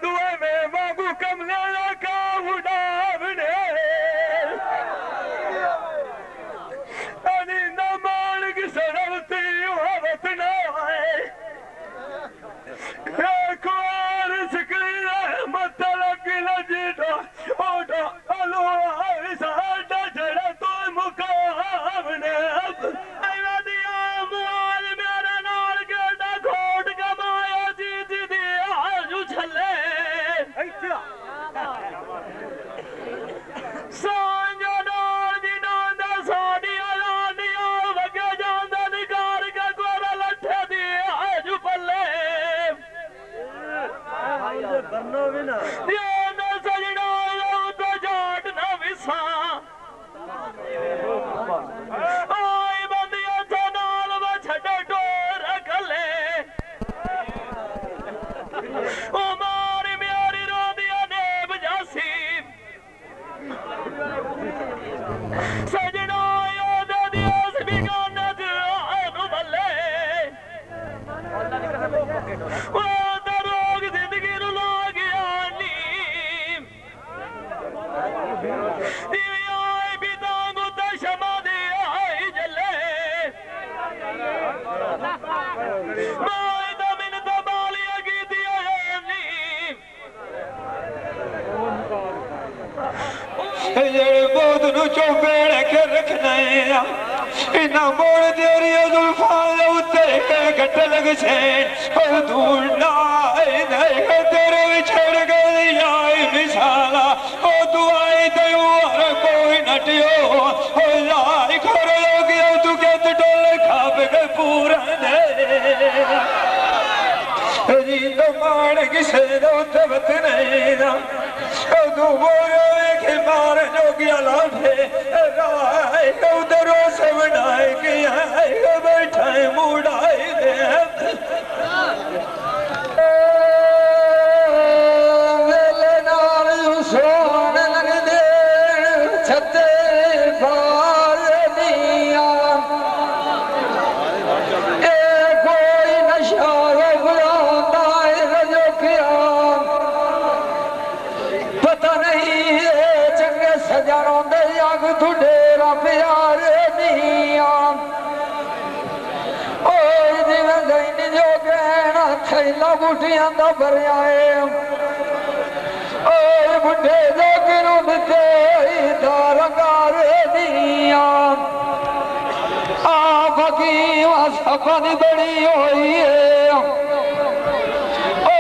दुआ में वागू कमले का उड़ावने अनी न मान की सरलती हवत न है कुआर सिकली मत लगी लजीडो ओडो अलो साडा जड़ा तो मुकावने अब आया दिया मुआल मेरा नाल गेडा खोट कमाया जी जी दी आजू छले सांजा नाल दी नांदा साडी आलानिया वगे जांदा निकार का गोरा लठे दी आजू पल्ले करनो भी ना ये न सजना तो जाट ना विसा आई बंदिया थे नाल व छड़े डोर खले ओ मारी मेरी रोदिया ने बजासी सजना याद दिया भी गाना अनु बल्ले ओ दरोग जिंदगी नु लाग आनी आई भी दांगो त शमा दे आई जले माई दा मिन दा बालिया की दिया नी ਜਿਹੜੇ ਬੋਧ ਨੂੰ ਚੋਬੇੜ ਕੇ ਰੱਖਣਾ ਇਨਾ ਮੋੜ ਤੇਰੀ ਜ਼ੁਲਫਾਂ ਦੇ ਉੱਤੇ ਘਟ ਲਗ ਛੇ ਉਹ ਧੂੜ ਨਾ ਨਹੀਂ ਤੇਰੇ ਵਿਛੜ ਗਈ ਆਈ ਮਿਸਾਲਾ ਉਹ ਦੁਆਈ ਤੇ ਹਰ ਕੋਈ ਨਟਿਓ ਹੋ ਲਾਈ ਖਰ ਲੋਗਿਓ ਤੂੰ ਕਿਤ ਟੋਲ ਖਾਬ ਕੇ ਪੂਰਨ ਦੇ ਜੀ ਤੋਂ ਮਾਣ ਕਿਸੇ ਦਾ ਉੱਤੇ ਵਤ ਨਹੀਂ ਨਾ ਉਹ ਦੁਆਰੇ के मार जोगिया लाठे राय उधरो से बनाए के आए बैठाए मुड़ाए दे वेले नाल सोन लग दे छते बाल दिया ए कोई नशा बुलाता है रजो किया पता नहीं सजारों दे अग तुडेरा प्यारे दिया ओ जिवें दैन जो कहना थैला बूटियां दा भरिया है ओ बुढ़े जो किरू दिते दारंगारे दिया आप की सफन बड़ी होई है ओ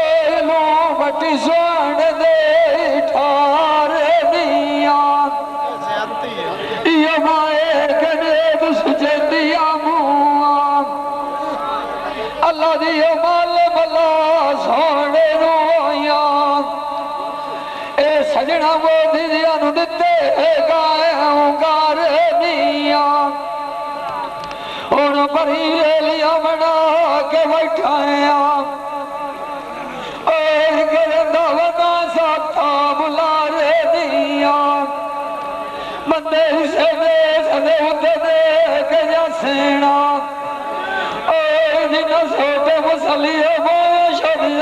लो मटी सोन दे ठारे दिया अल्लाह दी मल भला सोने रोया ए सजना मोदी दिया नु दिते गार दिया हुण भरी रेलिया बना के बैठाया गिरदा वदा साथा बुला रे दिया बंदे से सदे उते के सेना सोते मसलिए शरीर